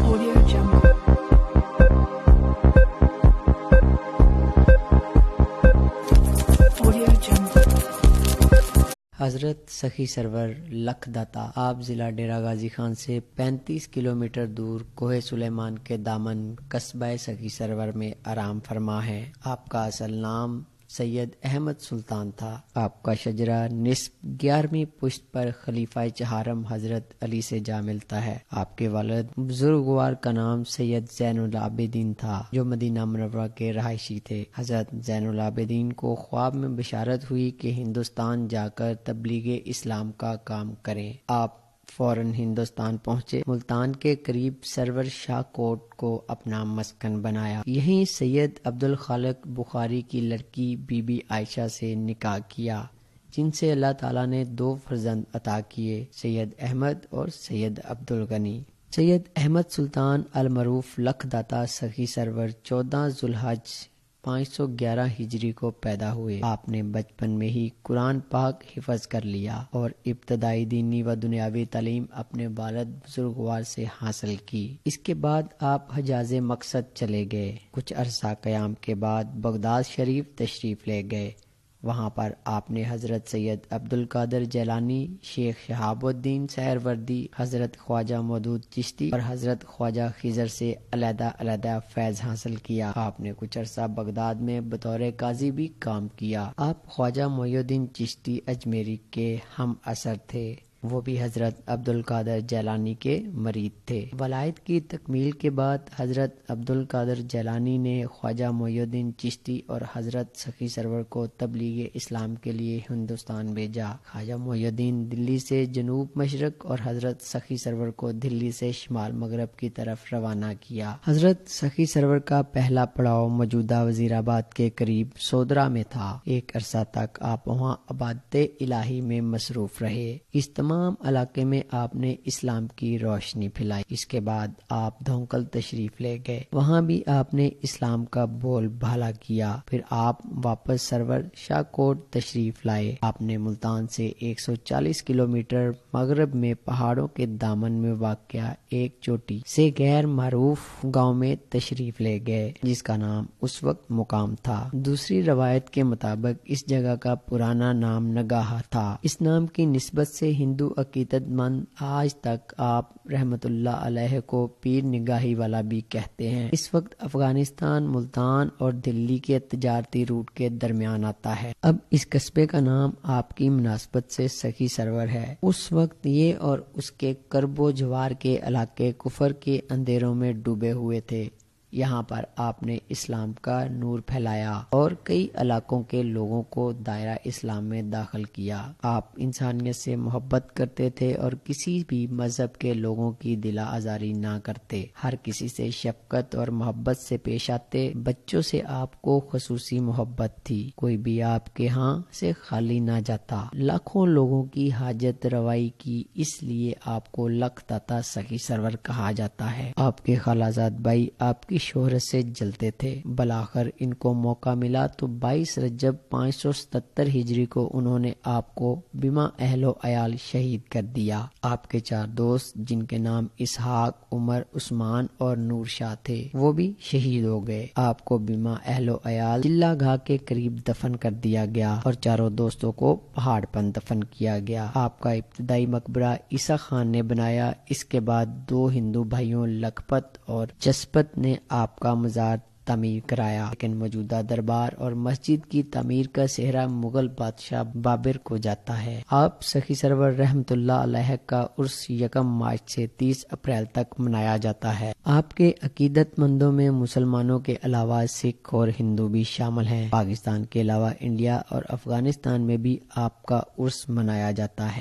Audio Jungle. Audio Jungle. حضرت سخی سرور لکھ داتا آپ ضلع ڈیرہ غازی خان سے 35 کلومیٹر دور کوہ سلیمان کے دامن قصبہ سخی سرور میں آرام فرما ہے۔ آپ کا اصل نام سید احمد سلطان تھا۔ آپ کا شجرہ نسب 11ویں پشت پر خلیفہ چہارم حضرت علی سے جا ملتا ہے۔ آپ کے والد بزرگوار کا نام سید زین العابدین تھا جو مدینہ منورہ کے رہائشی تھے۔ حضرت زین العابدین کو خواب میں بشارت ہوئی کہ ہندوستان جا کر تبلیغ اسلام کا کام کریں۔ آپ فوراً ہندوستان پہنچے۔ ملتان کے قریب سرور شاہ کوٹ کو اپنا مسکن بنایا۔ یہیں سید عبدالخالق بخاری کی لڑکی بی بی عائشہ سے نکاح کیا، جن سے اللہ تعالیٰ نے 2 فرزند عطا کیے، سید احمد اور سید عبدالغنی۔ سید احمد سلطان المعروف لکھ داتا سخی سرور 14 ذوالحج 511 ہجری کو پیدا ہوئے۔ آپ نے بچپن میں ہی قرآن پاک حفظ کر لیا اور ابتدائی دینی و دنیاوی تعلیم اپنے والد بزرگوار سے حاصل کی۔ اس کے بعد آپ حجاز مقصد چلے گئے۔ کچھ عرصہ قیام کے بعد بغداد شریف تشریف لے گئے۔ وہاں پر آپ نے حضرت سید عبدالقادر جیلانی، شیخ شہاب الدین سہروردی، حضرت خواجہ مودود چشتی اور حضرت خواجہ خضر سے علیحدہ علیحدہ فیض حاصل کیا۔ آپ نے کچھ عرصہ بغداد میں بطور قاضی بھی کام کیا۔ آپ خواجہ محی الدین چشتی اجمیری کے ہم عصر تھے۔ وہ بھی حضرت عبدالقادر جیلانی کے مرید تھے۔ ولایت کی تکمیل کے بعد حضرت عبدالقادر جیلانی نے خواجہ محی الدین چشتی اور حضرت سخی سرور کو تبلیغ اسلام کے لیے ہندوستان بھیجا۔ خواجہ محی الدین دلی سے جنوب مشرق اور حضرت سخی سرور کو دلی سے شمال مغرب کی طرف روانہ کیا۔ حضرت سخی سرور کا پہلا پڑاؤ موجودہ وزیر آباد کے قریب سودرہ میں تھا۔ ایک عرصہ تک آپ وہاں عبادت الہی میں مصروف رہے۔ اس تمام علاقے میں آپ نے اسلام کی روشنی پھیلائی۔ اس کے بعد آپ دھونکل تشریف لے گئے۔ وہاں بھی آپ نے اسلام کا بول بالا کیا۔ پھر آپ واپس سرور شاہ کوٹ تشریف لائے۔ آپ نے ملتان سے 140 کلومیٹر مغرب میں پہاڑوں کے دامن میں واقع ایک چوٹی سے غیر معروف گاؤں میں تشریف لے گئے، جس کا نام اس وقت مقام تھا۔ دوسری روایت کے مطابق اس جگہ کا پرانا نام نگاہا تھا۔ اس نام کی نسبت سے ہندو عقیدت مند آج تک آپ رحمت اللہ علیہ کو پیر نگاہی والا بھی کہتے ہیں۔ اس وقت افغانستان ملتان اور دلی کے تجارتی روٹ کے درمیان آتا ہے۔ اب اس قصبے کا نام آپ کی مناسبت سے سخی سرور ہے۔ اس وقت یہ اور اس کے قرب و جوار کے علاقے کفر کے اندھیروں میں ڈوبے ہوئے تھے۔ یہاں پر آپ نے اسلام کا نور پھیلایا اور کئی علاقوں کے لوگوں کو دائرہ اسلام میں داخل کیا۔ آپ انسانیت سے محبت کرتے تھے اور کسی بھی مذہب کے لوگوں کی دل آزاری نہ کرتے۔ ہر کسی سے شفقت اور محبت سے پیش آتے۔ بچوں سے آپ کو خصوصی محبت تھی۔ کوئی بھی آپ کے ہاں سے خالی نہ جاتا۔ لاکھوں لوگوں کی حاجت روائی کی، اس لیے آپ کو لکھ داتا سخی سرور کہا جاتا ہے۔ آپ کے خالازاد بھائی آپ کی شہرت سے جلتے تھے۔ بلاخر ان کو موقع ملا تو 22 رجب 577 ہجری کو انہوں نے آپ کو بما اہل و عیال شہید کر دیا۔ آپ کے 4 دوست جن کے نام اسحاق، عمر، عثمان اور نور شاہ تھے، وہ بھی شہید ہو گئے۔ آپ کو بما اہل و عیال چلہ گاہ کے قریب دفن کر دیا گیا اور چاروں دوستوں کو پہاڑ پر دفن کیا گیا۔ آپ کا ابتدائی مقبرہ عیسیٰ خان نے بنایا۔ اس کے بعد 2 ہندو بھائیوں لکھپت اور جسپت نے آپ کا مزار تعمیر کرایا، لیکن موجودہ دربار اور مسجد کی تعمیر کا سہرا مغل بادشاہ بابر کو جاتا ہے۔ آپ سخی سرور رحمت اللہ علیہ کا عرس 1 مارچ سے 30 اپریل تک منایا جاتا ہے۔ آپ کے عقیدت مندوں میں مسلمانوں کے علاوہ سکھ اور ہندو بھی شامل ہیں۔ پاکستان کے علاوہ انڈیا اور افغانستان میں بھی آپ کا عرس منایا جاتا ہے۔